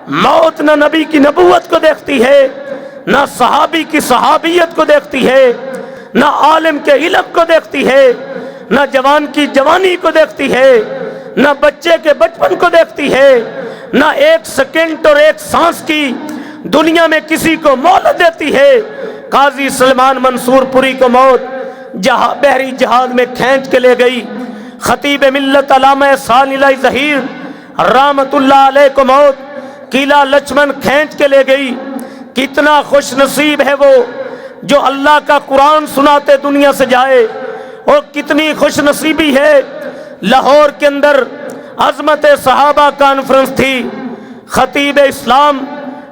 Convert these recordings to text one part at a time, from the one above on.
موت نہ نبی کی نبوت کو دیکھتی ہے، نہ صحابی کی صحابیت کو دیکھتی ہے، نہ عالم کے علم کو دیکھتی ہے، نہ جوان کی جوانی کو دیکھتی ہے، نہ بچے کے بچپن کو دیکھتی ہے، نہ ایک سیکنڈ اور ایک سانس کی دنیا میں کسی کو مہلت دیتی ہے۔ قاضی سلمان منصور پوری کو موت بحری جہاز میں کھینچ کے لے گئی۔ خطیب ملت علامہ ثانی ظہیر رحمت اللہ علیہ کو موت قلعہ لچمن کھینچ کے لے گئی۔ کتنا خوش نصیب ہے وہ جو اللہ کا قرآن سناتے دنیا سے جائے، اور کتنی خوش نصیبی ہے۔ لاہور کے اندر عظمت صحابہ کانفرنس تھی، خطیب اسلام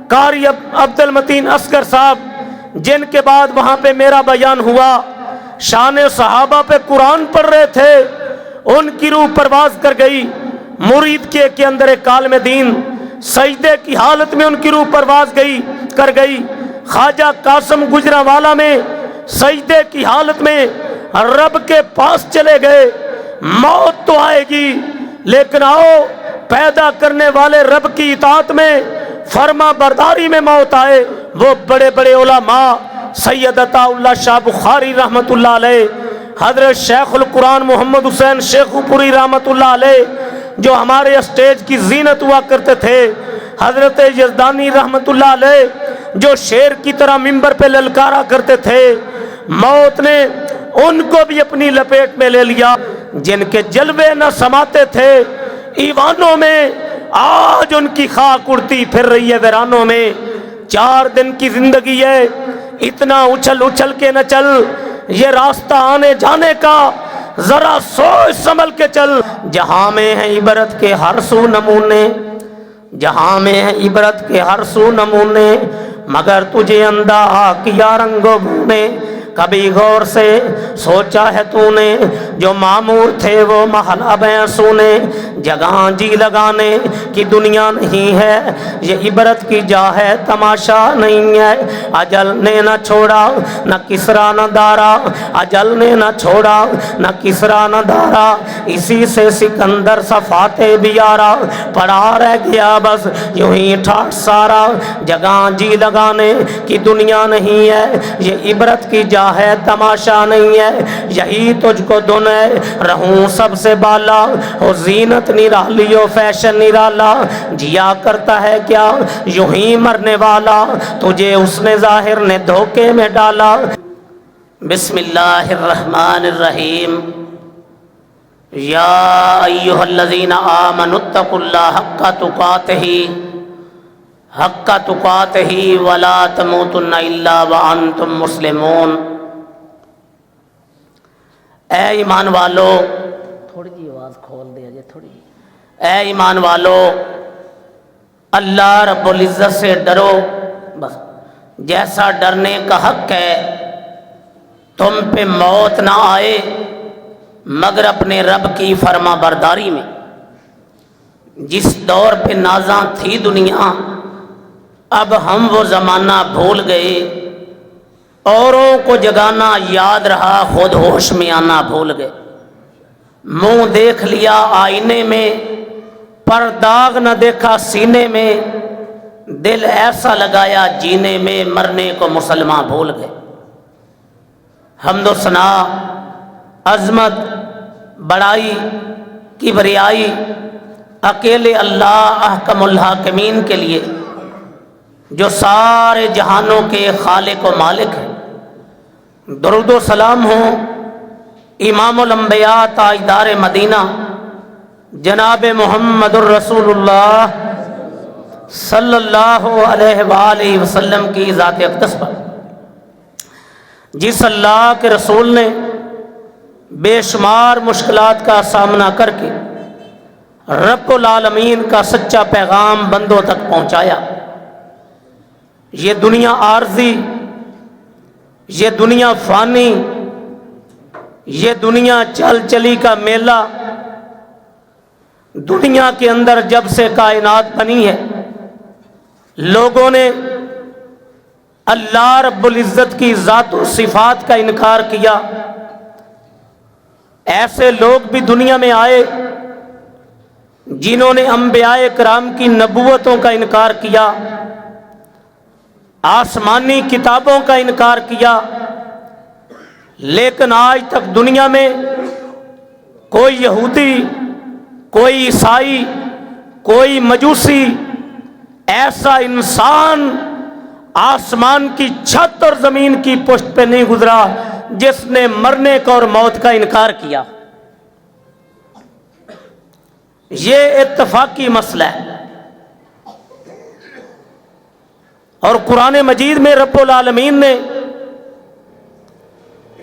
قاری عبد المتین اصغر صاحب جن کے بعد وہاں پہ میرا بیان ہوا، شان صحابہ پہ قرآن پڑھ رہے تھے، ان کی روح پرواز کر گئی۔ مرید کے اندر ایک عالم دین سجدے کی حالت میں ان کی روح پرواز کر گئی۔ خواجہ قاسم گجرانوالہ میں سجدے کی حالت میں رب کے پاس چلے گئے۔ موت تو آئے گی، لیکن آؤ پیدا کرنے والے رب کی اطاعت میں، فرما برداری میں موت آئے۔ وہ بڑے بڑے علماء سید عطا اللہ شاہ بخاری رحمت اللہ علیہ، حضرت شیخ القرآن محمد حسین شیخو پوری رحمت اللہ علیہ جو ہمارے اسٹیج کی زینت ہوا کرتے تھے، حضرت یزدانی رحمت اللہ علیہ جو شیر کی طرح منبر پہ للکارا کرتے تھے، موت نے ان کو بھی اپنی لپیٹ میں لے لیا۔ جن کے جلوے نہ سماتے تھے ایوانوں میں، آج ان کی خاک اڑتی پھر رہی ہے ویرانوں میں۔ 4 دن کی زندگی ہے، اتنا اچھل اچھل کے نہ چل، یہ راستہ آنے جانے کا ذرا سوچ سنبھل کے چل۔ جہاں میں ہے عبرت کے ہر سو نمونے، جہاں میں ہے عبرت کے ہر سو نمونے، مگر تجھے اندھا کیا رنگوں نے۔ کبھی غور سے سوچا ہے تو نے، جو معمور تھے وہ محلہ بیاں سونے۔ جگہ جی لگانے کی دنیا نہیں ہے، یہ عبرت کی جا ہے تماشا نہیں ہے۔ اجل نے نہ چھوڑا نہ کسرا نہ دارا، اجل نے نہ چھوڑا نہ کسرا نہ دارا، اسی سے سکندر صفات بیارا، پڑا رہ گیا بس یوں ہی ٹھاٹ سارا۔ جگہ جی لگانے کی دنیا نہیں ہے، یہ عبرت کی جا ہے تماشا نہیں ہے۔ یہی تجھ کو دن ہے رہوں سب سے بالا، ہو زینت نرالی ہو فیشن نرالا، جیا کرتا ہے کیا یوں ہی مرنے والا، تجھے اس نے ظاہر نے دھوکے میں ڈالا۔ بسم اللہ الرحمن الرحیم۔ یا ایھا الذین آمنوا اتقوا اللہ حق تقاتہ ولا تموتن الا وانتم مسلمون۔ اے ایمان والو، تھوڑی جی آواز کھول دے جی تھوڑی جی۔ اے ایمان والو، اللہ رب العزت سے ڈرو، بس جیسا ڈرنے کا حق ہے۔ تم پہ موت نہ آئے مگر اپنے رب کی فرما برداری میں۔ جس دور پہ نازاں تھی دنیا، اب ہم وہ زمانہ بھول گئے۔ اوروں کو جگانا یاد رہا، خود ہوش میں آنا بھول گئے۔ منہ دیکھ لیا آئینے میں، پر داغ نہ دیکھا سینے میں، دل ایسا لگایا جینے میں، مرنے کو مسلمان بھول گئے۔ حمد و ثنا، عظمت، بڑائی، کبریائی اکیلے اللہ احکم الحاکمین کے لیے، جو سارے جہانوں کے خالق و مالک ہیں۔ درود و سلام ہوں امام الانبیاء تاجدار مدینہ جناب محمد الرسول اللہ صلی اللہ علیہ وآلہ وسلم کی ذات اقدس پر، جس اللہ کے رسول نے بے شمار مشکلات کا سامنا کر کے رب العالمین کا سچا پیغام بندوں تک پہنچایا۔ یہ دنیا عارضی، یہ دنیا فانی، یہ دنیا چل چلی کا میلہ، دنیا کے اندر جب سے کائنات بنی ہے، لوگوں نے اللہ رب العزت کی ذات و صفات کا انکار کیا۔ ایسے لوگ بھی دنیا میں آئے جنہوں نے انبیاء کرام کی نبوتوں کا انکار کیا، آسمانی کتابوں کا انکار کیا، لیکن آج تک دنیا میں کوئی یہودی، کوئی عیسائی، کوئی مجوسی، ایسا انسان آسمان کی چھت اور زمین کی پشت پہ نہیں گزرا جس نے مرنے کا اور موت کا انکار کیا۔ یہ اتفاقی مسئلہ ہے، اور قرآن مجید میں رب العالمین نے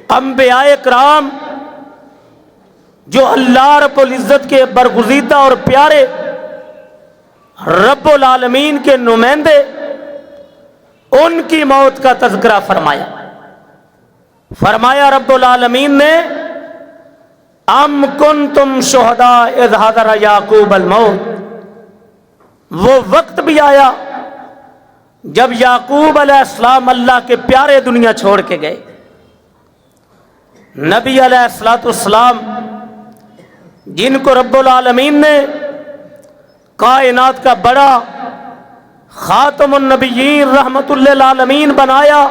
انبیاء کرام جو اللہ رب العزت کے برگزیدہ اور پیارے رب العالمین کے نمائندے، ان کی موت کا تذکرہ فرمایا رب العالمین نے ام کنتم شہداء اذ حضر یعقوب الموت، وہ وقت بھی آیا جب یعقوب علیہ السلام اللہ کے پیارے دنیا چھوڑ کے گئے۔ نبی علیہ السلام جن کو رب العالمین نے کائنات کا بڑا خاتم النبیین رحمت للعالمین بنایا،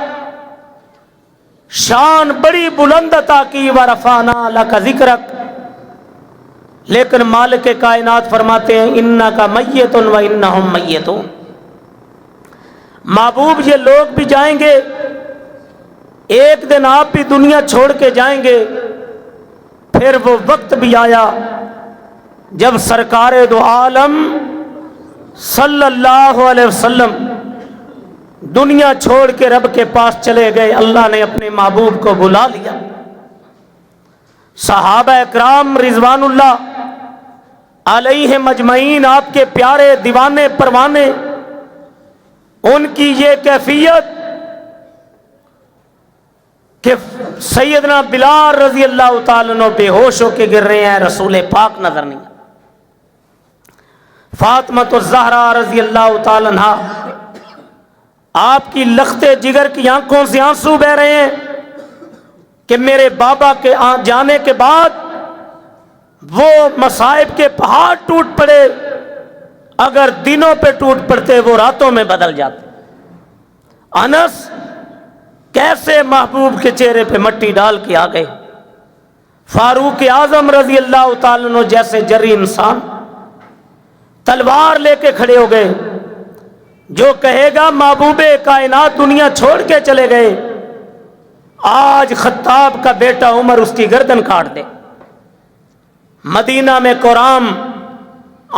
شان بڑی بلند عطا کی، ورفعنا لک ذکرک، لیکن مالک کائنات فرماتے ہیں انک میت و انہم میتون، محبوب یہ لوگ بھی جائیں گے، ایک دن آپ بھی دنیا چھوڑ کے جائیں گے۔ پھر وہ وقت بھی آیا جب سرکار دو عالم صلی اللہ علیہ وسلم دنیا چھوڑ کے رب کے پاس چلے گئے، اللہ نے اپنے محبوب کو بلا لیا۔ صحابہ اکرام رضوان اللہ علیہم اجمعین، آپ کے پیارے دیوانے پروانے، ان کی یہ کیفیت کہ سیدنا بلال رضی اللہ تعالیٰ عنہ بے ہوش ہو کے گر رہے ہیں، رسول پاک نظر نہیں۔ فاطمہ الزہرا رضی اللہ تعالیٰ عنہ، آپ کی لختے جگر کی آنکھوں سے آنسو بہ رہے ہیں کہ میرے بابا کے جانے کے بعد وہ مصائب کے پہاڑ ٹوٹ پڑے، اگر دنوں پہ ٹوٹ پڑتے وہ راتوں میں بدل جاتے۔ انس کیسے محبوب کے چہرے پہ مٹی ڈال کے آ گئے۔ فاروق اعظم رضی اللہ تعالیٰ عنہ جیسے جری انسان تلوار لے کے کھڑے ہو گئے، جو کہے گا محبوب کائنات دنیا چھوڑ کے چلے گئے، آج خطاب کا بیٹا عمر اس کی گردن کاٹ دے۔ مدینہ میں قرآن،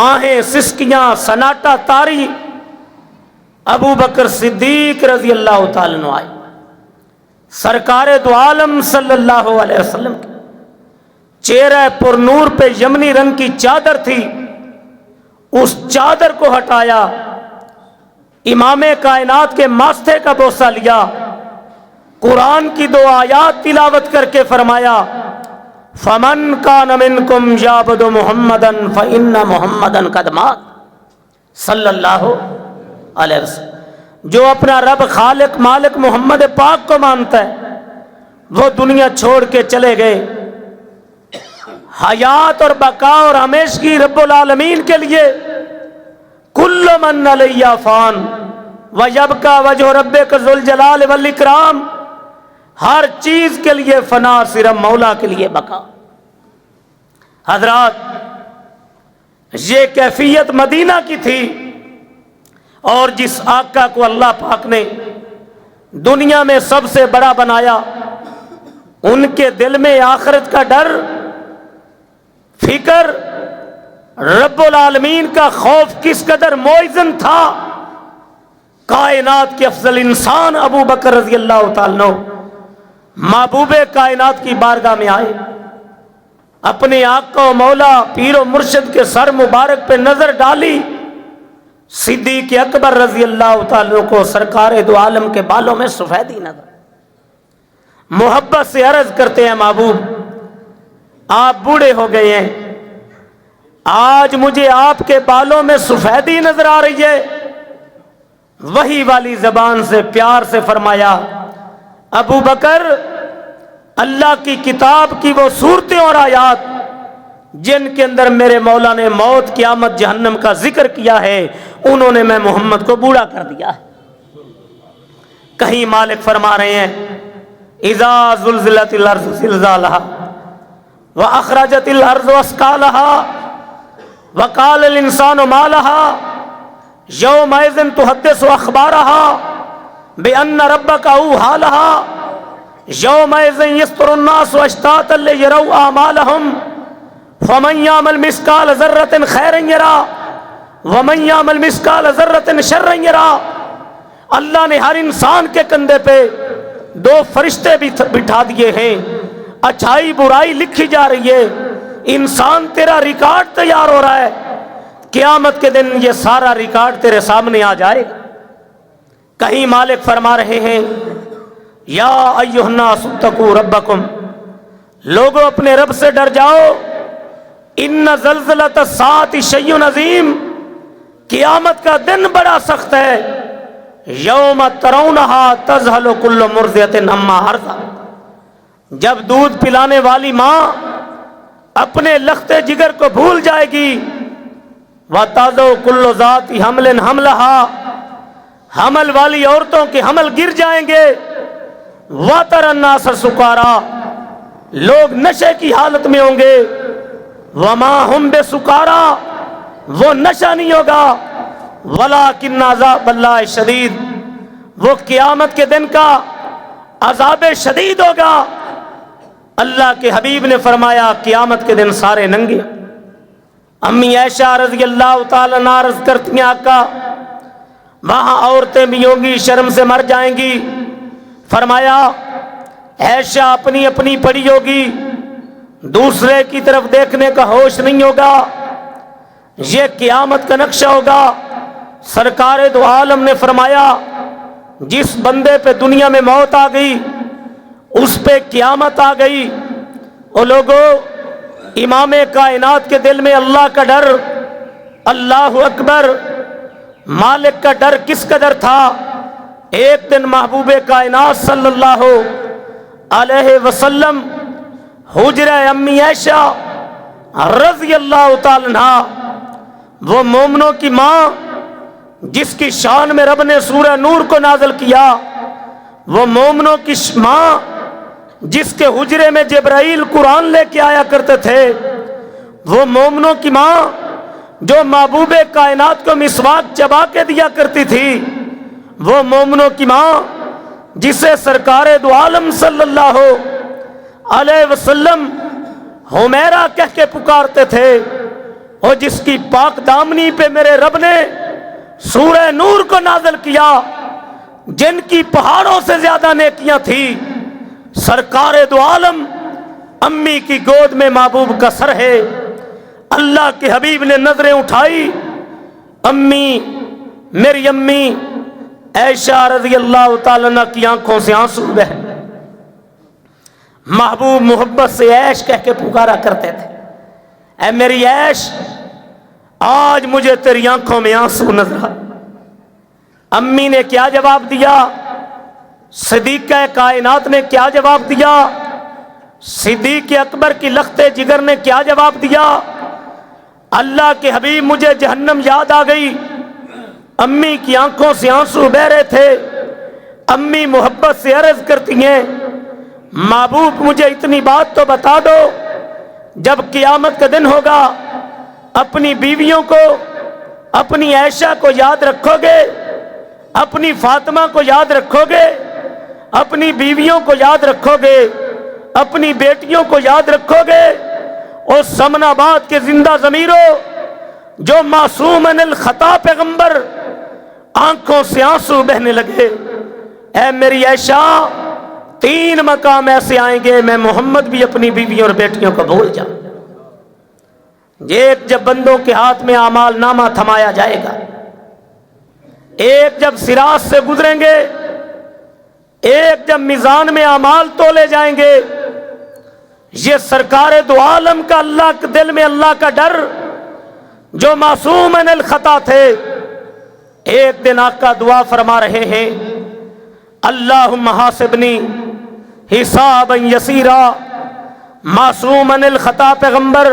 آہیں سسکیاں، سناٹا تاری، ابو بکر صدیق رضی اللہ تعالیٰ عنہ آئے، سرکار دو عالم صلی اللہ علیہ وسلم کے چہرہ پر نور پہ یمنی رنگ کی چادر تھی، اس چادر کو ہٹایا، امام کائنات کے ماستے کا بوسہ لیا، قرآن کی 2 آیات تلاوت کر کے فرمایا فمن کان منکم یعبد محمدا فإن محمدا قد مات صلی اللہ علیہ وسلم۔ جو اپنا رب خالق مالک محمد پاک کو مانتا ہے وہ دنیا چھوڑ کے چلے گئے۔ حیات اور بقا اور ہمیشگی رب العالمین کے لیے، کل من علیہ فان ویبقی وجہ ربک ذو الجلال والاکرام، ہر چیز کے لیے فنا، صرف مولا کے لیے بقا۔ حضرات، یہ کیفیت مدینہ کی تھی، اور جس آقا کو اللہ پاک نے دنیا میں سب سے بڑا بنایا، ان کے دل میں آخرت کا ڈر، فکر، رب العالمین کا خوف کس قدر موزن تھا۔ کائنات کے افضل انسان ابو بکر رضی اللہ تعالیٰ عنہ محبوب کائنات کی بارگاہ میں آئے، اپنے آقا و مولا پیر و مرشد کے سر مبارک پہ نظر ڈالی، صدیق اکبر رضی اللہ تعالیٰ عنہ کو سرکار دو عالم کے بالوں میں سفیدی نظر، محبت سے عرض کرتے ہیں محبوب آپ بوڑھے ہو گئے ہیں، آج مجھے آپ کے بالوں میں سفیدی نظر آ رہی ہے۔ وحی والی زبان سے پیار سے فرمایا ابو بکر، اللہ کی کتاب کی وہ صورتیں اور آیات جن کے اندر میرے مولا نے موت قیامت جہنم کا ذکر کیا ہے انہوں نے میں محمد کو بوڑھا کر دیا ہے۔ کہیں مالک فرما رہے ہیں اذا زلزلت الارض زلزالها واخرجت الارض اثقالها وقال الانسان ما لها يومئذ تحدث اخبارها بان ربك اوحى لها يومئذ يصدر الناس اشتاتا ليروا اعمالهم فمن يعمل مثقال ذرة خيرا يره ومن يعمل مثقال ذرة شرا يره۔ اللہ نے ہر انسان کے کندھے پہ دو فرشتے بھی بٹھا دیے ہیں، اچھائی برائی لکھی جا رہی ہے، انسان تیرا ریکارڈ تیار ہو رہا ہے، قیامت کے دن یہ سارا ریکارڈ تیرے سامنے آ جائے گا۔ کہیں مالک فرما رہے ہیں یا ایھا الناس اتقوا ربکم، لوگوں اپنے رب سے ڈر جاؤ، ان زلزلۃ الساعۃ شیء عظیم، قیامت کا دن بڑا سخت ہے، یوم ترونہا تذہل کل مرضعۃ عما ارضعت، جب دودھ پلانے والی ماں اپنے لخت جگر کو بھول جائے گی، وتضع کل ذات حمل حملہا، حمل والی عورتوں کے حمل گر جائیں گے، وتری الناس سکارا، لوگ نشے کی حالت میں ہوں گے، وما ہم بسکارا، وہ نشہ نہیں ہوگا، ولیکن عذاب اللہ شدید، وہ قیامت کے دن کا عذاب شدید ہوگا۔ اللہ کے حبیب نے فرمایا قیامت کے دن سارے ننگے۔ امی عائشہ رضی اللہ تعالیٰ عنہا عرض کرتی ہیں آقا وہاں عورتیں بھی ہوں گی، شرم سے مر جائیں گی۔ فرمایا عائشہ اپنی اپنی پڑی ہوگی، دوسرے کی طرف دیکھنے کا ہوش نہیں ہوگا، یہ قیامت کا نقشہ ہوگا۔ سرکار دو عالم نے فرمایا جس بندے پہ دنیا میں موت آ گئی اس پہ قیامت آ گئی۔ او لوگوں، امام کائنات کے دل میں اللہ کا ڈر، اللہ اکبر، مالک کا ڈر کس قدر تھا۔ ایک دن محبوب کائنات صلی اللہ علیہ وسلم حجرہ امی عائشہ رضی اللہ تعالیٰ عنہا، وہ مومنوں کی ماں جس کی شان میں رب نے سورہ نور کو نازل کیا، وہ مومنوں کی ماں جس کے حجرے میں جبرائیل قرآن لے کے آیا کرتے تھے، وہ مومنوں کی ماں جو محبوب کائنات کو مسواک چبا کے دیا کرتی تھی، وہ مومنوں کی ماں جسے سرکار دو عالم صلی اللہ علیہ وسلم حمیرہ کہہ کے پکارتے تھے، اور جس کی پاک دامنی پہ میرے رب نے سورہ نور کو نازل کیا، جن کی پہاڑوں سے زیادہ نیکیاں تھی۔ سرکار دو عالم امی کی گود میں محبوب کا سر ہے، اللہ کے حبیب نے نظریں اٹھائی، امی، میری امی عائشہ رضی اللہ تعالیٰ عنہ کی آنکھوں سے آنسو بہے۔ محبوب محبت سے عیش کہہ کے پکارا کرتے تھے، اے میری عیش، آج مجھے تیری آنکھوں میں آنسو نظر آ۔ امی نے کیا جواب دیا؟ صدیقہ کائنات نے کیا جواب دیا؟ صدیق اکبر کی لخت جگر نے کیا جواب دیا؟ اللہ کے حبیب مجھے جہنم یاد آ گئی۔ امی کی آنکھوں سے آنسو بہ رہے تھے۔ امی محبت سے عرض کرتی ہیں، محبوب مجھے اتنی بات تو بتا دو، جب قیامت کا دن ہوگا اپنی بیویوں کو، اپنی عائشہ کو یاد رکھو گے، اپنی فاطمہ کو یاد رکھو گے، اپنی بیویوں کو یاد رکھو گے، اپنی بیٹیوں کو یاد رکھو گے، اور سمن آباد کے زندہ ضمیروں، جو معصوم عن الخطا پیغمبر، آنکھوں سے آنسو بہنے لگے۔ اے میری عائشہ، 3 مقام ایسے آئیں گے میں محمد بھی اپنی بیویوں اور بیٹیوں کو بھول جاؤں۔ ایک جب بندوں کے ہاتھ میں اعمال نامہ تھمایا جائے گا، ایک جب صراط سے گزریں گے، ایک جب میزان میں اعمال تولے جائیں گے، یہ سرکار دو عالم کا اللہ کے دل میں اللہ کا ڈر، جو معصوم عن الخطا تھے۔ ایک دن آقا دعا فرما رہے ہیں، اللہم حاسبنی حسابا یسیرا۔ معصوم عن الخطا پیغمبر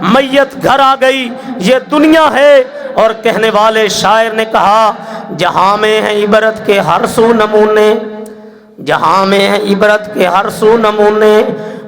میت گھر آ گئی، یہ دنیا ہے۔ اور کہنے والے شاعر نے کہا جہاں میں ہے عبرت کے ہر سو نمونے، جہاں میں ہے عبرت کے ہر سو نمونے،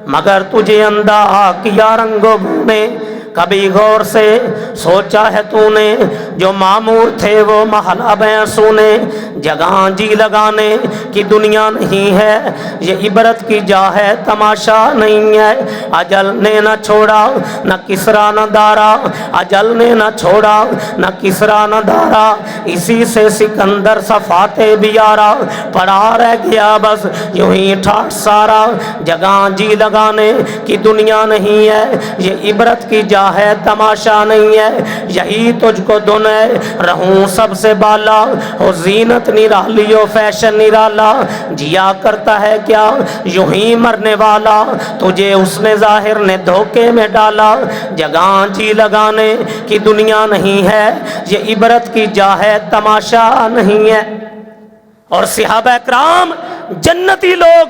مگر تجھے اندھا کیا رنگ و بو نے۔ کبھی غور سے سوچا ہے تو نے، جو معمور تھے وہ محل اب ہیں سونے، جگہ جی لگانے کی دنیا نہیں ہے، یہ عبرت کی جا ہے تماشا نہیں ہے۔ اجل نے نہ چھوڑا نہ کسرا نہ دارا، اجل نے نہ چھوڑا نہ کسرا نہ دارا، اسی سے سکندر صفات بیارا، پڑا رہ گیا بس یوں ہی ٹھاٹ سارا، جگہ جی لگانے کی دنیا نہیں ہے، یہ عبرت کی جا ہے تماشا نہیں ہے۔ یہی تجھ کو دنے رہوں سب سے بالا، ہو زینت نرالی ہو فیشن نرالا، جیا کرتا ہے کیا یوں ہی مرنے والا، تجھے اس نے ظاہر نے دھوکے میں ڈالا، جگہ جی لگانے کی دنیا نہیں ہے، یہ عبرت کی جا ہے تماشا نہیں ہے۔ اور صحابہ اکرام جنتی لوگ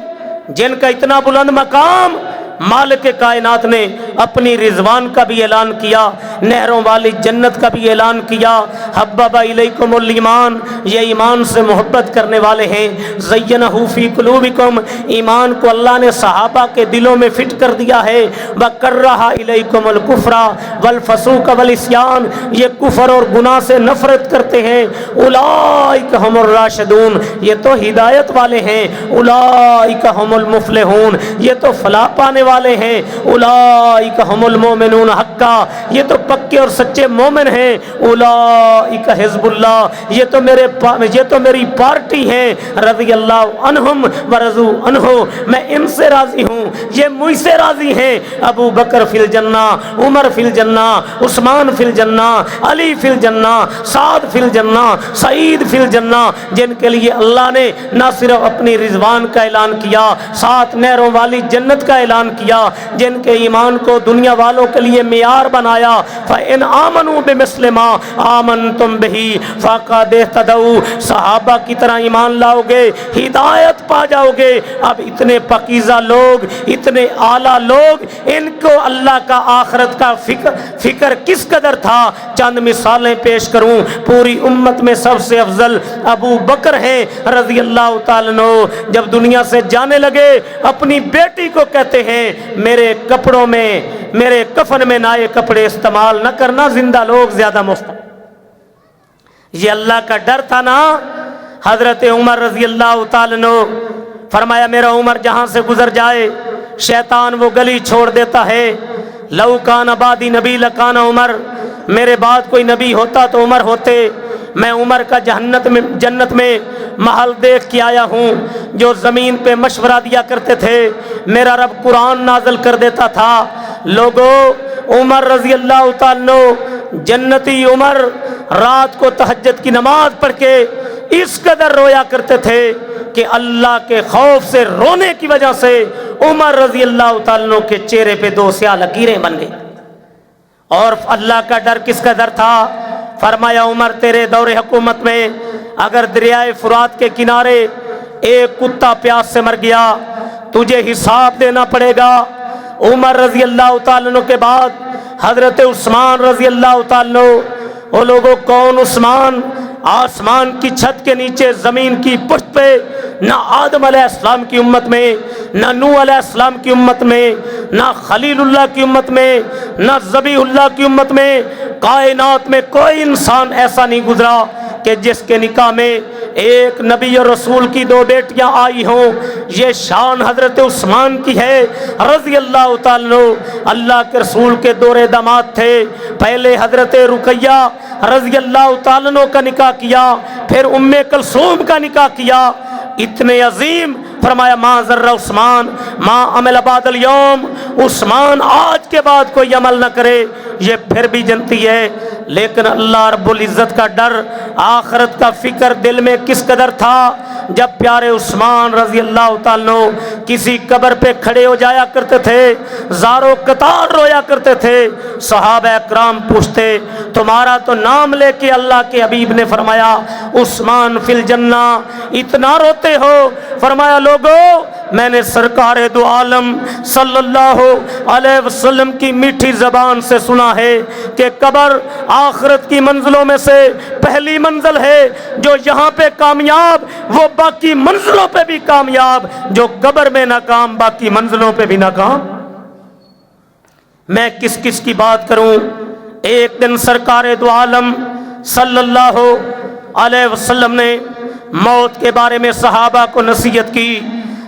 جن کا اتنا بلند مقام، مالک کائنات نے اپنی رضوان کا بھی اعلان کیا، نہروں والی جنت کا بھی اعلان کیا۔ حبب الیکم الایمان، یہ ایمان سے محبت کرنے والے ہیں۔ زینہ فی قلوبکم، ایمان کو اللہ نے صحابہ کے دلوں میں فٹ کر دیا ہے۔ وکرہ الیکم الکفر والفسوق والعصیان، یہ کفر اور گناہ سے نفرت کرتے ہیں۔ اولئک هم الراشدون، یہ تو ہدایت والے ہیں۔ اولئک هم المفلحون، یہ تو فلاح پانے والے ہیں۔ اولئک هم المؤمنون حقا، یہ تو پکے اور سچے مومن ہیں۔ اولئک حزب اللہ، یہ تو میری پارٹی ہے۔ رضی اللہ عنہم ورضوا عنہ، میں ان سے راضی ہوں، یہ مجھ سے راضی ہیں۔ ابو بکر فی الجنہ، عمر فی الجنہ، عثمان فی الجنہ، علی فی الجنہ، سعد فی الجنہ، سعید فی الجنہ، جن کے لیے اللہ نے نہ صرف اپنی رضوان کا اعلان کیا، سات نہروں والی جنت کا اعلان کیا، جن کے ایمان کو دنیا والوں کے لیے معیار بنایا۔ فَإِنْ آمَنُوا بِمِثْلِ مَا آمَنْتُمْ بِهِ فَقَدِ اهْتَدَوْا، صحابہ کی طرح ایمان لاؤ گے ہدایت پا جاؤ گے۔ اب اتنے پاکیزہ لوگ، اتنے اعلیٰ لوگ، ان کو اللہ کا آخرت کا فکر کس قدر تھا، چند مثالیں پیش کروں۔ پوری امت میں سب سے افضل ابو بکر ہیں رضی اللہ تعالیٰ عنہ، جب دنیا سے جانے لگے اپنی بیٹی کو کہتے ہیں میرے کپڑوں میں، میرے کفن میں نئے کپڑے استعمال نہ کرنا، زندہ لوگ زیادہ مستقبل۔ یہ اللہ کا ڈر تھا نا۔ حضرت عمر رضی اللہ تعالیٰ عنہ فرمایا میرا عمر جہاں سے گزر جائے شیطان وہ گلی چھوڑ دیتا ہے۔ لو کان بعدی نبی لکان عمر، میرے بعد کوئی نبی ہوتا تو عمر ہوتے۔ میں عمر کا جنت میں محل دیکھ کے آیا ہوں، جو زمین پہ مشورہ دیا کرتے تھے، میرا رب قرآن نازل کر دیتا تھا۔ لوگو، عمر رضی اللہ تعالیٰ عنہ، جنتی عمر رات کو تہجد کی نماز پڑھ کے اس قدر رویا کرتے تھے کہ اللہ کے خوف سے رونے کی وجہ سے عمر رضی اللہ تعالیٰ عنہ کے چہرے پہ دو سیاہ لکیریں بن گئی۔ اور اللہ کا ڈر کس قدر تھا؟ فرمایا عمر تیرے دور حکومت میں اگر دریائے فرات کے کنارے ایک کتا پیاس سے مر گیا تجھے حساب دینا پڑے گا۔ عمر رضی اللہ تعالیٰ عنہ کے بعد حضرت عثمان رضی اللہ تعالیٰ عنہ، وہ لوگوں کون عثمان؟ آسمان کی چھت کے نیچے زمین کی پشت پہ، نہ آدم علیہ السلام کی امت میں، نہ نوح علیہ السلام کی امت میں، نہ خلیل اللہ کی امت میں، نہ ذبیح اللہ کی امت میں، کائنات میں کوئی انسان ایسا نہیں گزرا کہ جس کے نکاح میں ایک نبی اور رسول کی دو بیٹیاں آئی ہوں۔ یہ شان حضرت عثمان کی ہے رضی اللہ تعالیٰ عنہ، اللہ کے رسول کے دور داماد تھے۔ پہلے حضرت رقیہ رضی اللہ تعالیٰ عنہ کا نکاح کیا، پھر ام کلثوم کا نکاح کیا۔ اتنے عظیم، فرمایا ما ذر عثمان ما عمل بعد اليوم، عثمان آج کے بعد کوئی عمل نہ کرے، یہ پھر بھی جنتی ہے۔ لیکن اللہ رب العزت کا ڈر، آخرت کا فکر دل میں کس قدر تھا، جب پیارے عثمان رضی اللہ تعالیٰ عنہ کسی قبر پہ کھڑے ہو جایا کرتے تھے، زارو قطار رویا کرتے تھے، صحابہ اکرام پوچھتے تمہارا تو نام لے کے اللہ کے حبیب نے فرمایا عثمان فی الجنہ، اتنا روتے ہو؟ فرمایا لوگو میں نے سرکار دو عالم صلی اللہ علیہ وسلم کی میٹھی زبان سے سنا ہے کہ قبر آخرت کی منزلوں میں سے پہلی منزل ہے. جو یہاں پہ کامیاب وہ باقی منزلوں پہ بھی کامیاب، جو قبر میں ناکام باقی منزلوں پہ بھی ناکام. میں کس کس کی بات کروں. ایک دن سرکار دو عالم صلی اللہ علیہ وسلم نے موت کے بارے میں صحابہ کو نصیحت کی.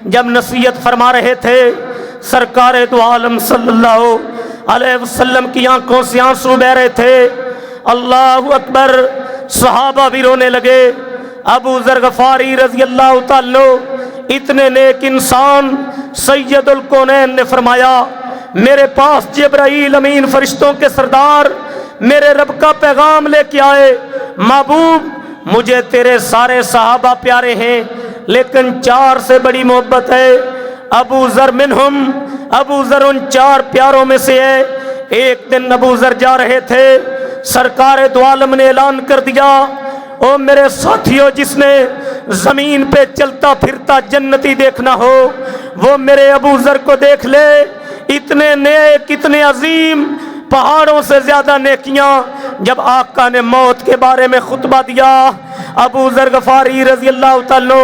جب نصیحت فرما رہے تھے سرکار دو عالم صلی اللہ علیہ وسلم کی آنکھوں سے آنسو بہ رہے تھے. اللہ اکبر. صحابہ بھی رونے لگے. ابو ذر غفاری رضی اللہ تعالی اتنے نیک انسان سید الکونین نے فرمایا میرے پاس جبرائیل امین فرشتوں کے سردار میرے رب کا پیغام لے کے آئے. محبوب مجھے تیرے سارے صحابہ پیارے ہیں لیکن 4 سے بڑی محبت ہے. ابو ذر منہم. ابو ذر ان 4 پیاروں میں سے ہے. ایک دن ابو ذر جا رہے تھے. سرکار دو عالم نے اعلان کر دیا او میرے ساتھیوں جس نے زمین پہ چلتا پھرتا جنتی دیکھنا ہو وہ میرے ابو ذر کو دیکھ لے. اتنے نیک اتنے عظیم پہاڑوں سے زیادہ نیکیاں. جب آقا نے موت کے بارے میں خطبہ دیا ابو ذر غفاری رضی اللہ تعالی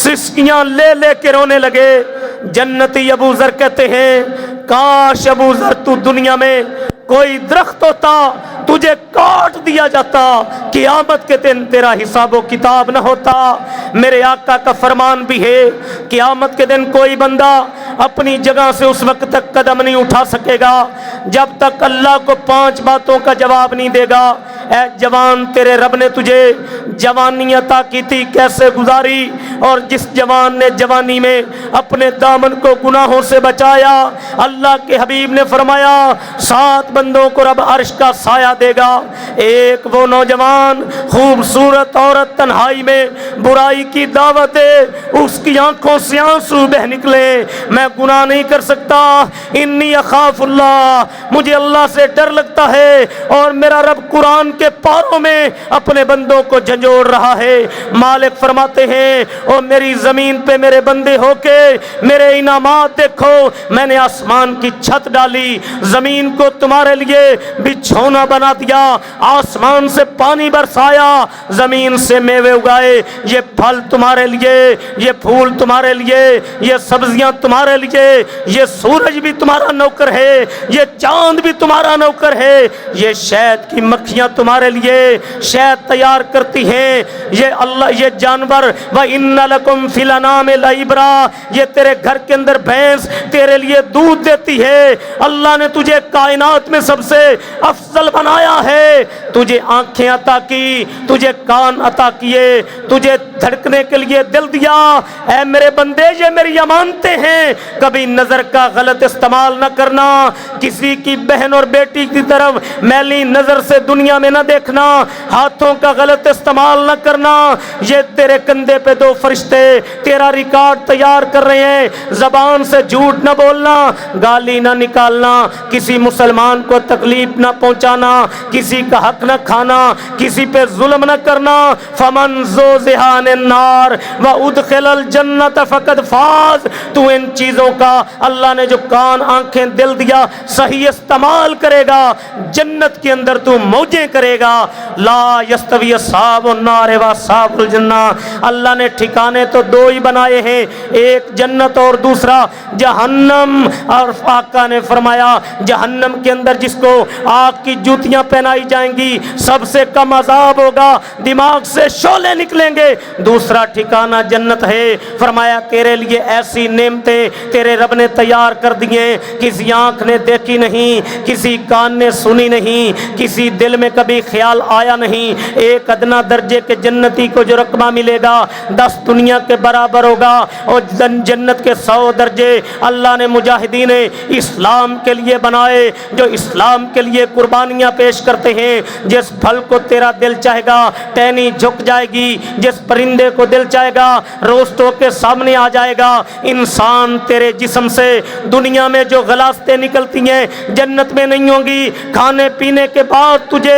سسکیاں لے لے کے رونے لگے. جنتی ابو ذر کہتے ہیں کاش ابو ذر تو دنیا میں کوئی درخت ہوتا تجھے کاٹ دیا جاتا قیامت کے دن تیرا حساب و کتاب نہ ہوتا. میرے آقا کا فرمان بھی ہے قیامت کے دن کوئی بندہ اپنی جگہ سے اس وقت تک قدم نہیں اٹھا سکے گا جب تک اللہ کو 5 باتوں کا جواب نہیں دے گا. اے جوان تیرے رب نے تجھے جوانی عطا کی تھی کیسے گزاری. اور جس جوان نے جوانی میں اپنے دامن کو گناہوں سے بچایا اللہ کے حبیب نے فرمایا 7 بندوں کو رب عرش کا سایہ دے گا. ایک وہ نوجوان خوبصورت عورت تنہائی میں برائی کی دعوت دے اس کی آنکھوں سے آنسو بہ نکلے میں گناہ نہیں کر سکتا انی اخاف اللہ مجھے اللہ سے ڈر لگتا ہے اور میرا رب قرآن کے پاروں میں اپنے بندوں کو جھنجھوڑ رہا ہے. مالک فرماتے ہیں اور میری زمین پہ میرے بندے ہو کے میرے انعامات دیکھو میں نے آسمان کی چھت ڈالی زمین کو تمہارے لیے بچھونا بنا دیا آسمان سے پانی برسایا زمین سے میوے اگائے یہ پھل تمہارے لیے یہ پھول تمہارے لیے یہ سبزیاں تمہارے لیے یہ سورج بھی تمہارا نوکر ہے یہ چاند بھی تمہارا نوکر ہے یہ شہد کی مکھیاں تمہارے لیے شہد تیار کرتی ہیں یہ اللہ یہ جانور وَإِنَّ لَكُمْ فِي الْأَنْعَامِ لَعِبْرَةً یہ تیرے گھر کے اندر بھینس تیرے لیے دودھ دیتی ہے. اللہ نے تجھے کائنات میں سب سے افضل بنایا ہے تجھے آنکھیں عطا کی تجھے کان عطا کیے تجھے دھڑکنے کے لیے دل دیا. اے میرے بندے یہ میری امانتیں ہیں کبھی نظر کا غلط استعمال نہ کرنا کسی کی بہن اور بیٹی کی طرف میلی نظر سے دنیا میں نہ دیکھنا ہاتھوں کا غلط استعمال نہ کرنا. یہ تیرے کندھے پہ 2 فرشتے تیرا ریکارڈ تیار کر رہے ہیں. زبان سے جھوٹ نہ بولنا گالی نہ نکالنا کسی مسلمان کو تکلیف نہ پہنچانا کسی کا حق نہ کھانا کسی پہ ظلم نہ کرنا. فمن زحزح عن النار وادخل الجنت فقد فاز. تو ان چیزوں کا اللہ نے جو کان آنکھیں دل دیا صحیح استعمال کرے گا جنت کے اندر تو موجیں کرے گا. لا یستوی اصحاب النار واصحاب الجنہ. اللہ نے ٹھکانے تو 2 ہی بنائے ہیں ایک جنت اور دوسرا جہنم. اور آقا نے فرمایا جہنم کے اندر جس کو آگ کی جوتیاں پہنائی جائیں گی سب سے کم عذاب ہوگا دماغ سے شعلے نکلیں گے. دوسرا ٹھکانہ جنت ہے. فرمایا تیرے لیے ایسی نعمتیں تیرے رب نے تیار کر دیے کسی آنکھ نے دیکھی نہیں کسی کان نے سنی نہیں کسی دل میں کبھی خیال آیا نہیں. ایک ادنا درجے کے جنتی کو جو رقبہ ملے گا 10 دنیا کے برابر ہوگا اور جنت کے 100 درجے اللہ نے مجاہدین اسلام کے لیے بنائے جو اسلام کے لیے قربانیاں پیش کرتے ہیں. جس پھل کو تیرا دل چاہے گا ٹہنی جھک جائے گی جس پرندے کو دل چاہے گا روستوں کے سامنے آ جائے گا. انسان تیرے جسم سے دنیا میں جو غلاستیں نکلتی ہیں جنت میں نہیں ہوں گی. کھانے پینے کے بعد تجھے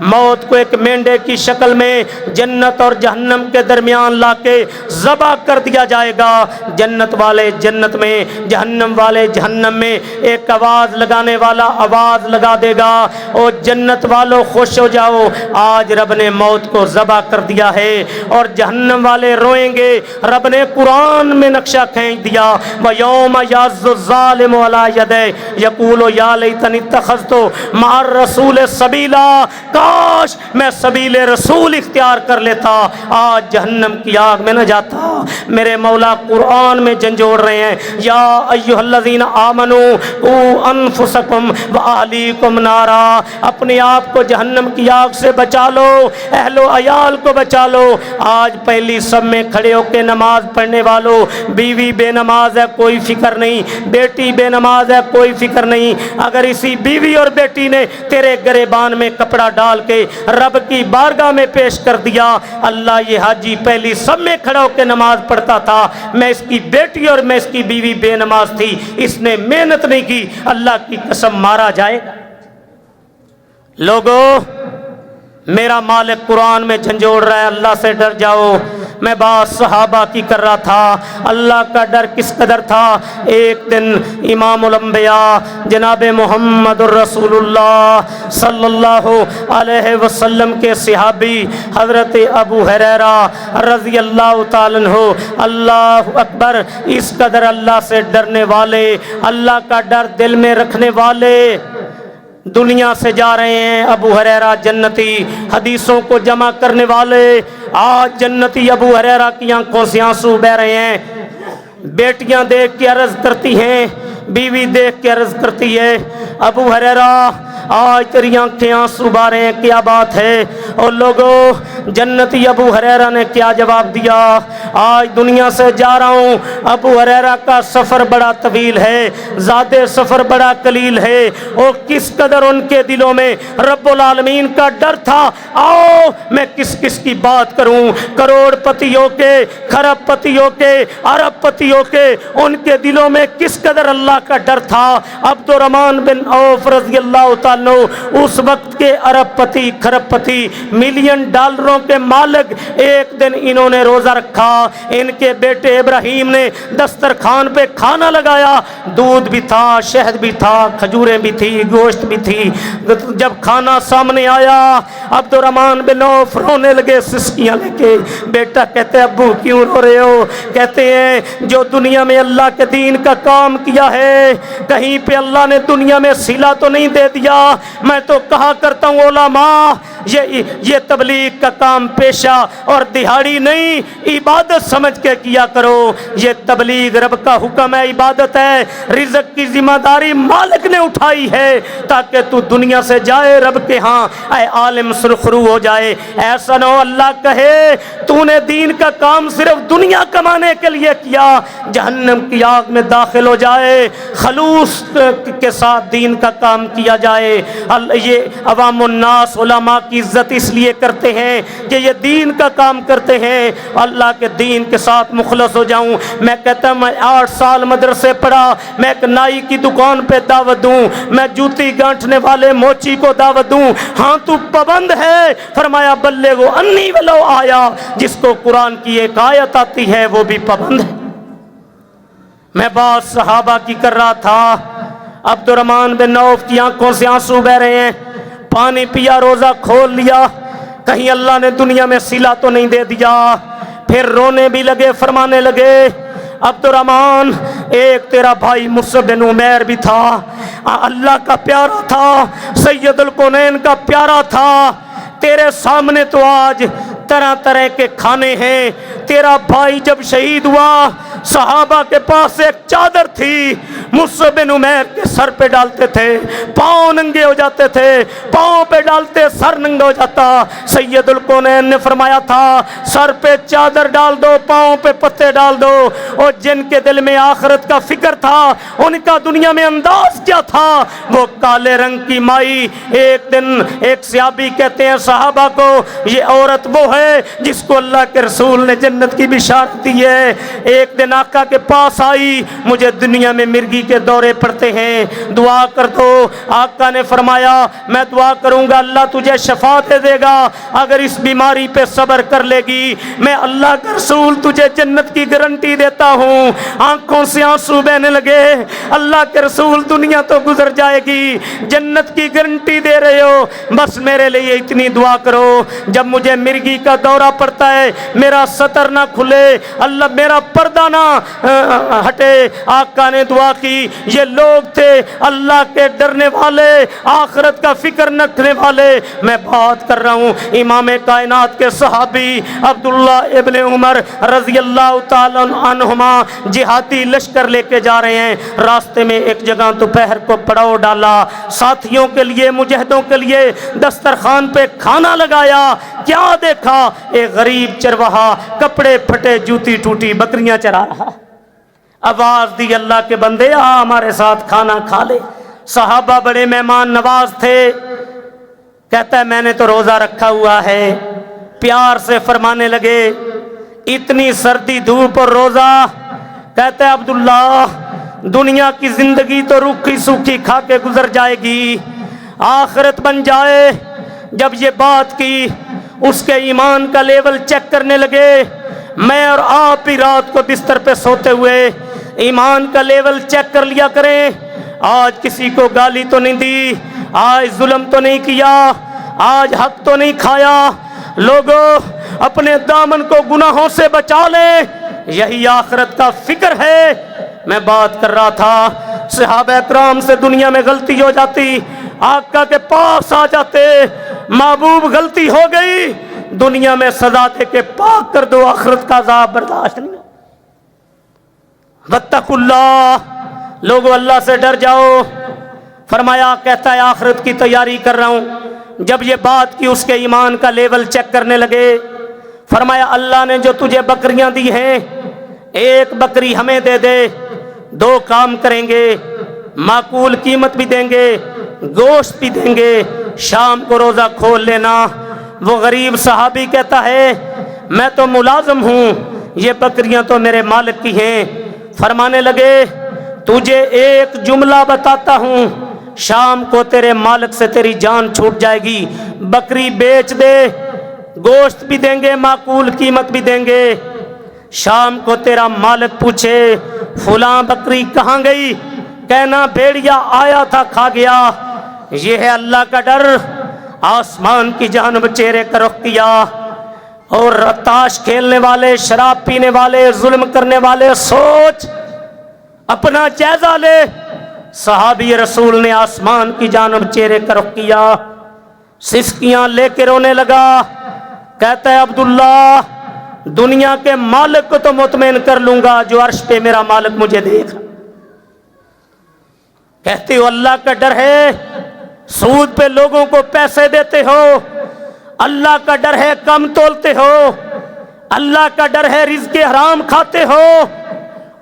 موت کو ایک مینڈے کی شکل میں جنت اور جہنم کے درمیان لا کے ذبح کر دیا جائے گا۔ جنت والے جنت میں، جہنم والے جہنم میں۔ ایک آواز لگانے والا آواز لگا دے گا، او جنت والوں خوش ہو جاؤ، آج رب نے موت کو ذبح کر دیا ہے۔ اور جہنم والے روئیں گے، رب نے قرآن میں نقشہ کھینچ دیا، وَيَوْمَ يَعَضُّ الظَّالِمُ عَلَىٰ يَدَيْهِ يَقُولُ يَا لَيْتَنِي اتَّخَذْتُ مَعَ الرَّسُولِ سَبِيلًا، کاش میں سبیل رسول اختیار کر لیتا، آج جہنم کی آگ میں نہ جاتا۔ میرے مولا قرآن میں جھنجھوڑ رہے ہیں، یا ایھا الذین آمنوا قوا انفسکم واہلیکم نارا، اپنے آپ کو جہنم کی آگ سے بچا لو، اہل و عیال کو بچا لو۔ آج پہلی سب میں کھڑے ہو کے نماز پڑھنے والوں، بیوی بے نماز ہے کوئی فکر نہیں، بیٹی بے نماز ہے کوئی فکر نہیں، اگر اسی بیوی اور بیٹی نے تیرے گریبان میں کپڑا ڈال کے رب کی بارگاہ میں پیش کر دیا، اللہ یہ حاجی پہلی سب میں کھڑا ہو کے نماز پڑھتا تھا، میں اس کی بیٹی اور میں اس کی بیوی بے نماز تھی، اس نے محنت نہیں کی، اللہ کی قسم مارا جائے گا۔ لوگوں، میرا مالک قرآن میں جھنجھوڑ رہا ہے، اللہ سے ڈر جاؤ۔ میں بات صحابہ کی کر رہا تھا، اللہ کا ڈر کس قدر تھا۔ ایک دن امام الانبیاء جناب محمد الرسول اللہ صلی اللہ علیہ وسلم کے صحابی حضرت ابو ہریرہ رضی اللہ تعالیٰ عنہ، اللہ اکبر، اس قدر اللہ سے ڈرنے والے، اللہ کا ڈر دل میں رکھنے والے، دنیا سے جا رہے ہیں۔ ابو ہریرہ جنتی، حدیثوں کو جمع کرنے والے، آج جنتی ابو ہریرہ کی آنکھوں سے آنسو بہ رہے ہیں۔ بیٹیاں دیکھ کے عرض کرتی ہیں، بیوی دیکھ کے عرض کرتی ہے، ابو ہریرہ آج تیری آنکھیں آنسو بہ رہے ہیں، کیا بات ہے؟ اور لوگوں، جنتی ابو ہریرہ نے کیا جواب دیا؟ آج دنیا سے جا رہا ہوں، ابو ہریرہ کا سفر بڑا طویل ہے، زیادہ سفر بڑا قلیل ہے، اور کس قدر ان کے دلوں میں رب العالمین کا ڈر تھا۔ آؤ میں کس کس کی بات کروں، کروڑ پتیوں کے، کھرب پتیوں کے، ارب پتیوں کے، ان کے دلوں میں کس قدر اللہ کا ڈر تھا۔ عبد الرحمن بن عوف رضی اللہ تعالیٰ اس وقت کے ارب پتی، کھرب پتی، ملین ڈالروں کے مالک، ایک دن انہوں نے روزہ رکھا، ان کے بیٹے ابراہیم نے دسترخوان پہ کھانا لگایا، دودھ بھی تھا، شہد بھی تھا، کھجوریں بھی تھی، گوشت بھی تھی۔ جب کھانا سامنے آیا، عبد الرحمن بن عوف رونے لگے سسکیاں لے کے۔ بیٹا کہتے ہیں ابو کیوں رو رہے ہو؟ کہتے ہیں جو دنیا میں اللہ کے دین کا کام کیا ہے، کہیں پہ اللہ نے دنیا میں صلہ تو نہیں دے دیا۔ میں تو کہا کرتا ہوں علماء، یہ تبلیغ کا کام پیشہ اور دہاڑی نہیں، عبادت سمجھ کے کیا کرو۔ یہ تبلیغ رب کا حکم ہے، عبادت ہے، رزق کی ذمہ داری مالک نے اٹھائی ہے تاکہ تو دنیا سے جائے رب کے ہاں اے عالم سرخرو ہو جائے۔ ایسا نہ ہو اللہ کہے تو نے دین کا کام صرف دنیا کمانے کے لیے کیا، جہنم کی آگ میں داخل ہو جائے۔ خلوص کے ساتھ دین کا کام کیا جائے۔ یہ عوام الناس علماء کی عزت اس لیے کرتے ہیں کہ یہ دین کا کام کرتے ہیں، اللہ کے دین کے ساتھ مخلص ہو جاؤں۔ میں کہتا ہوں میں 8 سال مدرسے پڑھا، میں ایک نائی کی دکان پہ دعوت دوں، میں جوتی گانٹھنے والے موچی کو دعوت دوں، ہاں تو پابند ہے؟ فرمایا بلغوا انی ولو آیا، جس کو قرآن کی ایک آیت آتی ہے وہ بھی پابند ہے۔ میں بات صحابہ کی کر رہا تھا، عبد الرحمن بن عوف کی آنکھوں سے آنسو بہ رہے ہیں، پانی پیا، روزہ کھول لیا، کہیں اللہ نے دنیا میں صلہ تو نہیں دے دیا۔ پھر رونے بھی لگے، فرمانے لگے عبد الرحمن ایک تیرا بھائی مصعب بن عمیر بھی تھا، اللہ کا پیارا تھا، سید الکونین کا پیارا تھا، تیرے سامنے تو آج طرح طرح کے کھانے ہیں۔ تیرا بھائی جب شہید ہوا، صحابہ کے پاس ایک چادر تھی، مصعب بن عمیر کے سر پہ ڈالتے تھے، پاؤں ننگے ہو جاتے تھے، پاؤں پہ ڈالتے سر ننگا ہو جاتا۔ سید الکونین نے فرمایا تھا سر پہ چادر ڈال دو، پاؤں پہ پتے ڈال دو۔ اور جن کے دل میں آخرت کا فکر تھا، ان کا دنیا میں انداز کیا تھا؟ وہ کالے رنگ کی مائی۔ ایک دن ایک صحابی کہتے ہیں صحابہ کو، یہ عورت وہ ہے جس کو اللہ کے رسول نے جنت کی بشارت دی ہے۔ ایک دن آقا کے پاس آئی، مجھے دنیا میں مرغی کے دورے پڑتے ہیں، دعا کر دو۔ آقا نے فرمایا میں دعا کروں گا اللہ تجھے شفا دے دے گا، اگر اس بیماری پہ صبر کر لے گی میں اللہ کا رسول تجھے جنت کی گارنٹی دیتا ہوں۔ آنکھوں سے آنسو بہنے لگے، اللہ کے رسول دنیا تو گزر جائے گی، جنت کی گارنٹی دے رہے ہو، بس میرے لیے اتنی دعا کرو جب مجھے مرگی کا دورہ پڑتا ہے میرا سطر نہ کھلے، اللہ میرا پردہ نہ ہٹے۔ آقا نے دعا کی۔ یہ لوگ تھے اللہ کے ڈرنے والے، آخرت کا فکر رکھنے والے۔ میں بات کر رہا ہوں امام کائنات کے صحابی عبداللہ ابن عمر رضی اللہ تعالی عنہما جہادی لشکر لے کے جا رہے ہیں، راستے میں ایک جگہ دوپہر کو پڑاؤ ڈالا، ساتھیوں کے لیے مجاہدوں کے لیے دسترخوان پہ کھانا لگایا۔ کیا دیکھا؟ ایک غریب چرواہا کپڑے پھٹے جوتی ٹوٹی بکریاں چرا رہا۔ آواز دی اللہ کے بندے آ ہمارے ساتھ کھانا کھا لے۔ صحابہ بڑے مہمان نواز تھے، کہتا ہے میں نے تو روزہ رکھا ہوا ہے۔ پیار سے فرمانے لگے اتنی سردی دھوپ اور روزہ؟ کہتا ہے عبداللہ دنیا کی زندگی تو روکھی سوکھی کھا کے گزر جائے گی، آخرت بن جائے۔ جب یہ بات کی اس کے ایمان کا لیول چیک کرنے لگے۔ میں اور آپ ہی رات کو بستر پہ سوتے ہوئے ایمان کا لیول چیک کر لیا کریں۔ آج کسی کو گالی تو نہیں دی، آج ظلم تو نہیں کیا، آج حق تو نہیں کھایا۔ لوگوں اپنے دامن کو گناہوں سے بچا لیں، یہی آخرت کا فکر ہے۔ میں بات کر رہا تھا صحابہ اکرام سے دنیا میں غلطی ہو جاتی آقا کے پاس آ جاتے، محبوب غلطی ہو گئی دنیا میں سزا دے کے پاک کر دو، آخرت کا عذاب برداشت نہیں۔ واتقوا اللہ، لوگوں اللہ سے ڈر جاؤ۔ فرمایا کہتا ہے آخرت کی تیاری کر رہا ہوں۔ جب یہ بات کی اس کے ایمان کا لیول چیک کرنے لگے۔ فرمایا اللہ نے جو تجھے بکریاں دی ہیں ایک بکری ہمیں دے دے، دو کام کریں گے، معقول قیمت بھی دیں گے، گوشت بھی دیں گے، شام کو روزہ کھول لینا۔ وہ غریب صحابی کہتا ہے میں تو ملازم ہوں، یہ بکریاں تو میرے مالک کی ہیں۔ فرمانے لگے تجھے ایک جملہ بتاتا ہوں، شام کو تیرے مالک سے تیری جان چھوٹ جائے گی، بکری بیچ دے، گوشت بھی دیں گے، معقول قیمت بھی دیں گے۔ شام کو تیرا مالک پوچھے فلاں بکری کہاں گئی، کہنا بھیڑیا آیا تھا کھا گیا۔ یہ ہے اللہ کا ڈر۔ آسمان کی جانب چہرے کا رخ کیا، اور تاش کھیلنے والے، شراب پینے والے، ظلم کرنے والے، سوچ اپنا جائزہ لے۔ صحابی رسول نے آسمان کی جانب چہرے کا رخ کیا، سسکیاں لے کے رونے لگا۔ کہتا ہے عبداللہ دنیا کے مالک کو تو مطمئن کر لوں گا، جو عرش پہ میرا مالک مجھے دیکھ۔ کہتے ہو اللہ کا ڈر ہے، سود پہ لوگوں کو پیسے دیتے ہو، اللہ کا ڈر ہے کم تولتے ہو، اللہ کا ڈر ہے رزق حرام کھاتے ہو۔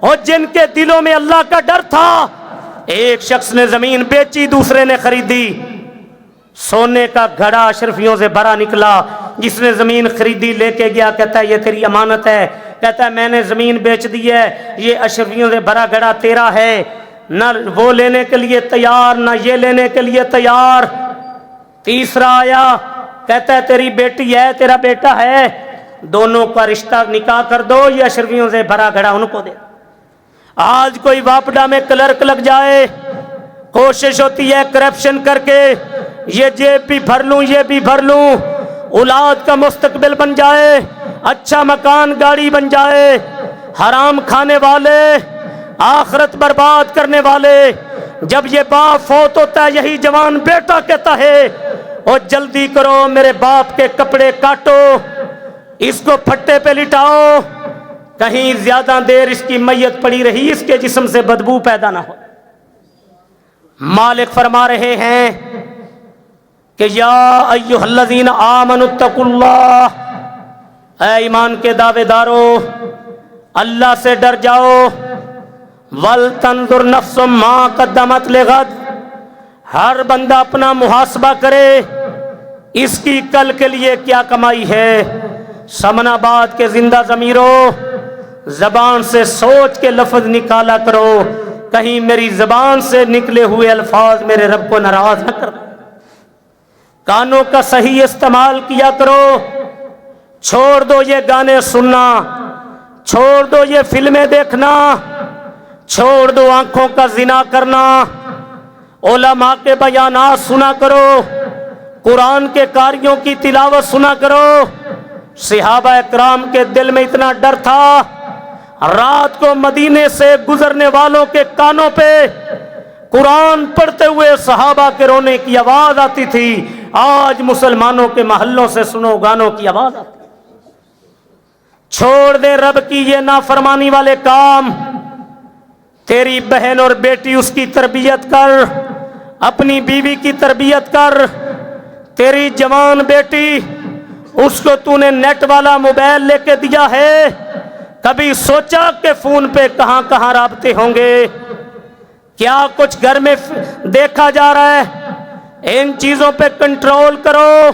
اور جن کے دلوں میں اللہ کا ڈر تھا، ایک شخص نے زمین بیچی، دوسرے نے خریدی، سونے کا گھڑا اشرفیوں سے بھرا نکلا۔ جس نے زمین خریدی لے کے گیا، کہتا ہے یہ تیری امانت ہے، کہتا ہے میں نے زمین بیچ دی ہے، یہ اشرفیوں سے بھرا گھڑا تیرا ہے۔ نہ وہ لینے کے لیے تیار، نہ یہ لینے کے لیے تیار۔ تیسرا آیا، کہتا ہے تیری بیٹی ہے، تیرا بیٹا ہے، دونوں کا رشتہ نکاح کر دو، یہ اشرفیوں سے بھرا گھڑا ان کو دے۔ آج کوئی واپڈا میں کلرک لگ جائے، کوشش ہوتی ہے کرپشن کر کے یہ جیب بھی بھر لوں، یہ بھی بھر لوں، اولاد کا مستقبل بن جائے، اچھا مکان گاڑی بن جائے۔ حرام کھانے والے، آخرت برباد کرنے والے۔ جب یہ باپ فوت ہوتا ہے یہی جوان بیٹا کہتا ہے او جلدی کرو میرے باپ کے کپڑے کاٹو، اس کو پھٹے پہ لٹاؤ، کہیں زیادہ دیر اس کی میت پڑی رہی اس کے جسم سے بدبو پیدا نہ ہو۔ مالک فرما رہے ہیں کہ یا ایھا الذین آمنوا اتقوا اللہ، اے ایمان کے دعوے دارو اللہ سے ڈر جاؤ۔ وَلْتَنْظُرْ نَفْسٌ مَا قَدَّمَتْ لِغَدٍ، ہر بندہ اپنا محاسبہ کرے اس کی کل کے لیے کیا کمائی ہے۔ سمن آباد کے زندہ ضمیرو، زبان سے سوچ کے لفظ نکالا کرو، کہیں میری زبان سے نکلے ہوئے الفاظ میرے رب کو ناراض نہ کر۔ کانوں کا صحیح استعمال کیا کرو، چھوڑ دو یہ گانے سننا، چھوڑ دو یہ فلمیں دیکھنا، چھوڑ دو آنکھوں کا زنا کرنا، علماء کے بیانات سنا کرو، قرآن کے قاریوں کی تلاوت سنا کرو۔ صحابہ اکرام کے دل میں اتنا ڈر تھا، رات کو مدینے سے گزرنے والوں کے کانوں پہ قرآن پڑھتے ہوئے صحابہ کے رونے کی آواز آتی تھی۔ آج مسلمانوں کے محلوں سے سنو گانوں کی آواز آتی۔ چھوڑ دے رب کی یہ نافرمانی والے کام۔ تیری بہن اور بیٹی اس کی تربیت کر، اپنی بیوی کی تربیت کر۔ تیری جوان بیٹی، اس کو تو نے نیٹ والا موبائل لے کے دیا ہے، کبھی سوچا کہ فون پہ کہاں کہاں رابطے ہوں گے، کیا کچھ گھر میں دیکھا جا رہا ہے؟ ان چیزوں پہ کنٹرول کرو،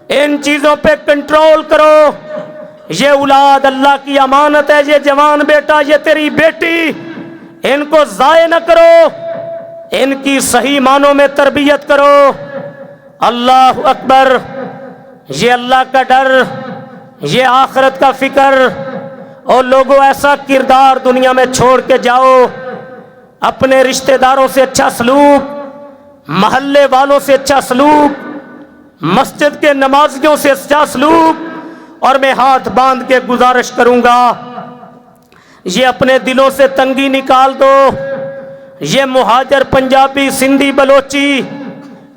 ان چیزوں پہ کنٹرول کرو۔ یہ اولاد اللہ کی امانت ہے، یہ جوان بیٹا، یہ تیری بیٹی، ان کو ضائع نہ کرو، ان کی صحیح معنوں میں تربیت کرو۔ اللہ اکبر، یہ اللہ کا ڈر، یہ آخرت کا فکر۔ اور لوگوں ایسا کردار دنیا میں چھوڑ کے جاؤ، اپنے رشتہ داروں سے اچھا سلوک، محلے والوں سے اچھا سلوک، مسجد کے نمازیوں سے اچھا سلوک۔ اور میں ہاتھ باندھ کے گزارش کروں گا، یہ اپنے دلوں سے تنگی نکال دو۔ یہ مہاجر پنجابی سندھی بلوچی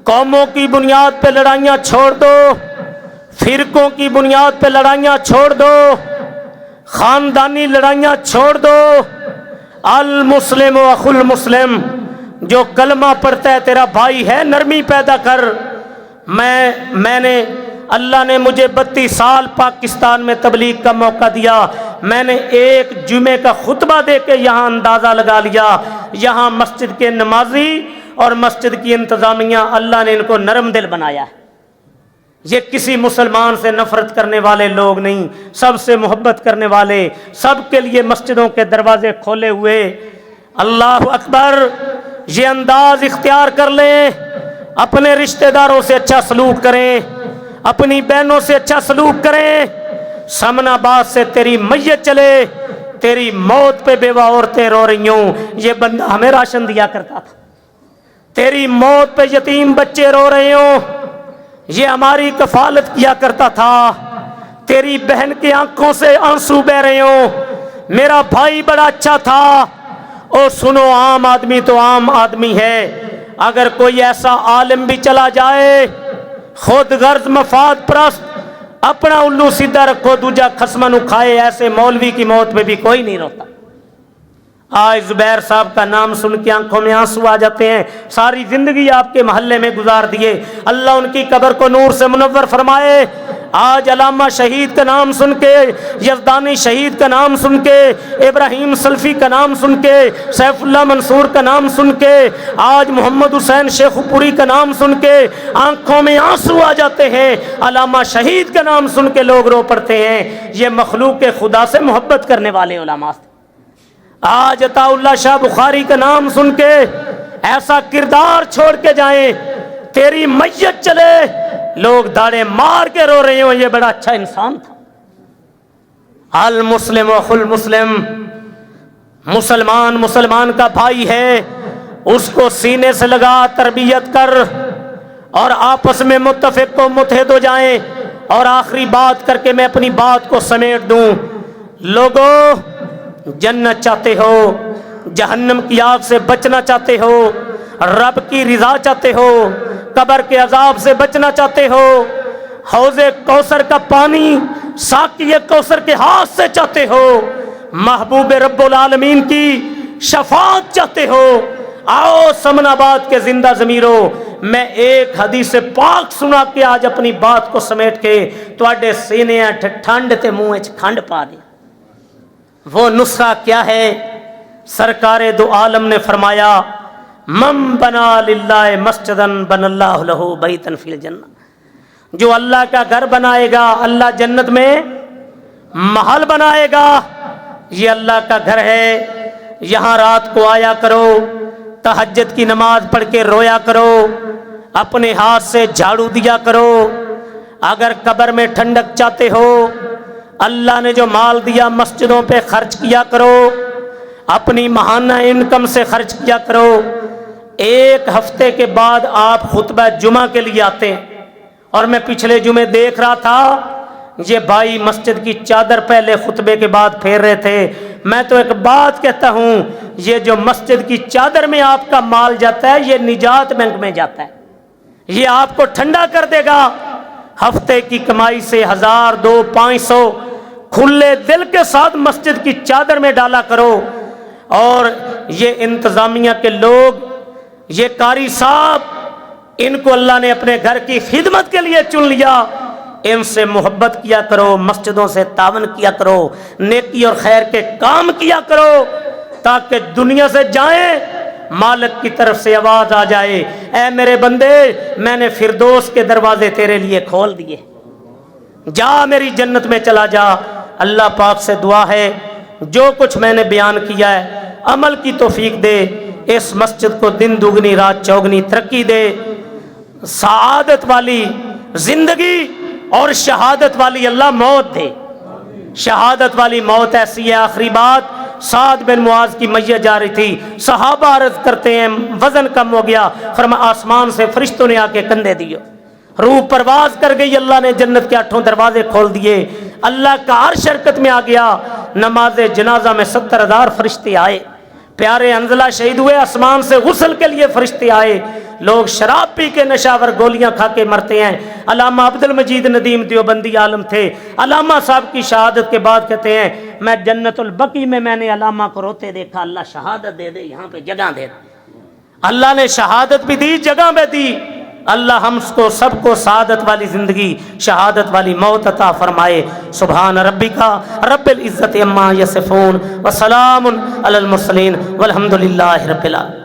قوموں کی بنیاد پہ لڑائیاں چھوڑ دو، فرقوں کی بنیاد پہ لڑائیاں چھوڑ دو، خاندانی لڑائیاں چھوڑ دو۔ المسلم و اخو المسلم، جو کلمہ پڑھتا ہے تیرا بھائی ہے، نرمی پیدا کر۔ میں نے اللہ نے مجھے 32 سال پاکستان میں تبلیغ کا موقع دیا، میں نے ایک جمعے کا خطبہ دے کے یہاں اندازہ لگا لیا، یہاں مسجد کے نمازی اور مسجد کی انتظامیہ اللہ نے ان کو نرم دل بنایا ہے۔ یہ کسی مسلمان سے نفرت کرنے والے لوگ نہیں، سب سے محبت کرنے والے، سب کے لیے مسجدوں کے دروازے کھولے ہوئے۔ اللہ اکبر، یہ انداز اختیار کر لیں، اپنے رشتہ داروں سے اچھا سلوک کریں، اپنی بہنوں سے اچھا سلوک کریں۔ سمن آباد سے تیری میت چلے، تیری موت پہ بیوہ عورتیں رو رہی ہوں، یہ بندہ ہمیں راشن دیا کرتا تھا۔ تیری موت پہ یتیم بچے رو رہے ہوں، یہ ہماری کفالت کیا کرتا تھا۔ تیری بہن کی آنکھوں سے آنسو بہ رہے ہوں، میرا بھائی بڑا اچھا تھا۔ اور سنو، عام آدمی تو عام آدمی ہے، اگر کوئی ایسا عالم بھی چلا جائے، خود غرض مفاد پرست، اپنا الو سیدھا رکھو، دوجا خسمہ نو کھائے، ایسے مولوی کی موت میں بھی کوئی نہیں روتا۔ آج زبیر صاحب کا نام سن کے آنکھوں میں آنسو آ جاتے ہیں، ساری زندگی آپ کے محلے میں گزار دیے، اللہ ان کی قبر کو نور سے منور فرمائے۔ آج علامہ شہید کا نام سن کے، یزدانی شہید کا نام سن کے، ابراہیم سلفی کا نام سن کے، سیف اللہ منصور کا نام سن کے، آج محمد حسین شیخ پوری کا نام سن کے آنکھوں میں آنسو آ جاتے ہیں۔ علامہ شہید کا نام سن کے لوگ رو پڑتے ہیں۔ یہ مخلوق خدا سے محبت کرنے والے علماء تھے۔ آج عطا اللہ شاہ بخاری کا نام سن کے ایسا کردار چھوڑ کے جائیں، تیری میت چلے، لوگ داڑے مار کے رو رہے ہوں، یہ بڑا اچھا انسان تھا۔ المسلم اخو المسلم، مسلمان مسلمان کا بھائی ہے، اس کو سینے سے لگا، تربیت کر، اور آپس میں متفق و متحد ہو جائیں۔ اور آخری بات کر کے میں اپنی بات کو سمیٹ دوں، لوگوں، جنت چاہتے ہو، جہنم کی آگ سے بچنا چاہتے ہو، رب کی رضا چاہتے ہو، قبر کے عذاب سے بچنا چاہتے ہو، حوض کوثر کا پانی ساقی کوثر کے ہاتھ سے چاہتے ہو، محبوب رب العالمین کی شفاعت چاہتے ہو، آؤ سمن آباد کے زندہ ضمیرو، میں ایک حدیث پاک سنا کے آج اپنی بات کو سمیٹ کے تواڈے سینے ٹھنڈ تے منہ وچ کھنڈ پا دے۔ وہ نسخہ کیا ہے؟ سرکار دو عالم نے فرمایا، من بنا للہ مسجدن بن اللہ لہ بیتن فی الجنہ، جو اللہ کا گھر بنائے گا اللہ جنت میں محل بنائے گا۔ یہ اللہ کا گھر ہے، یہاں رات کو آیا کرو، تہجد کی نماز پڑھ کے رویا کرو، اپنے ہاتھ سے جھاڑو دیا کرو۔ اگر قبر میں ٹھنڈک چاہتے ہو، اللہ نے جو مال دیا مسجدوں پہ خرچ کیا کرو، اپنی ماہانہ انکم سے خرچ کیا کرو۔ ایک ہفتے کے بعد آپ خطبہ جمعہ کے لیے آتے ہیں، اور میں پچھلے جمعے دیکھ رہا تھا یہ بھائی مسجد کی چادر پہلے خطبے کے بعد پھیر رہے تھے۔ میں تو ایک بات کہتا ہوں، یہ جو مسجد کی چادر میں آپ کا مال جاتا ہے یہ نجات بینک میں جاتا ہے، یہ آپ کو ٹھنڈا کر دے گا۔ ہفتے کی کمائی سے 1000 200 500 کھلے دل کے ساتھ مسجد کی چادر میں ڈالا کرو۔ اور یہ انتظامیہ کے لوگ، یہ قاری صاحب، ان کو اللہ نے اپنے گھر کی خدمت کے لیے چن لیا، ان سے محبت کیا کرو، مسجدوں سے تعاون کیا کرو، نیکی اور خیر کے کام کیا کرو، تاکہ دنیا سے جائیں مالک کی طرف سے آواز آ جائے، اے میرے بندے میں نے فردوس کے دروازے تیرے لیے کھول دیے، جا میری جنت میں چلا جا۔ اللہ پاک سے دعا ہے جو کچھ میں نے بیان کیا ہے عمل کی توفیق دے، اس مسجد کو دن دگنی رات چوگنی ترقی دے، سعادت والی زندگی اور شہادت والی اللہ موت دے۔ شہادت والی موت ایسی ہے، آخری بات، سعد بن معاذ کی میت جا رہی تھی، صحابہ عرض کرتے ہیں وزن کم ہو گیا، فرمایا آسمان سے فرشتوں نے آ کے کندھے دیے، روح پرواز کر گئی، اللہ نے جنت کے 8 دروازے کھول دیے، اللہ کا عرش حرکت میں آ گیا۔ نماز جنازہ میں 70,000 فرشتے آئے، پیارے حنظلہ شہید ہوئے، آسمان سے غسل کے لیے فرشتے آئے، لوگ شراب پی کے نشاور گولیاں کھا کے مرتے ہیں۔ علامہ عبد المجید ندیم دیوبندی عالم تھے، علامہ صاحب کی شہادت کے بعد کہتے ہیں میں جنت البقیع میں نے علامہ کو روتے دیکھا، اللہ شہادت دے دے، یہاں پہ جگہ دے دے۔ اللہ نے شہادت بھی دی، جگہ بھی دی۔ اللہ ہم کو سب کو سعادت والی زندگی، شہادت والی موت عطا فرمائے۔ سبحان ربک رب العزت عما یصفون وسلام علی المرسلین والحمد للہ رب العالمین۔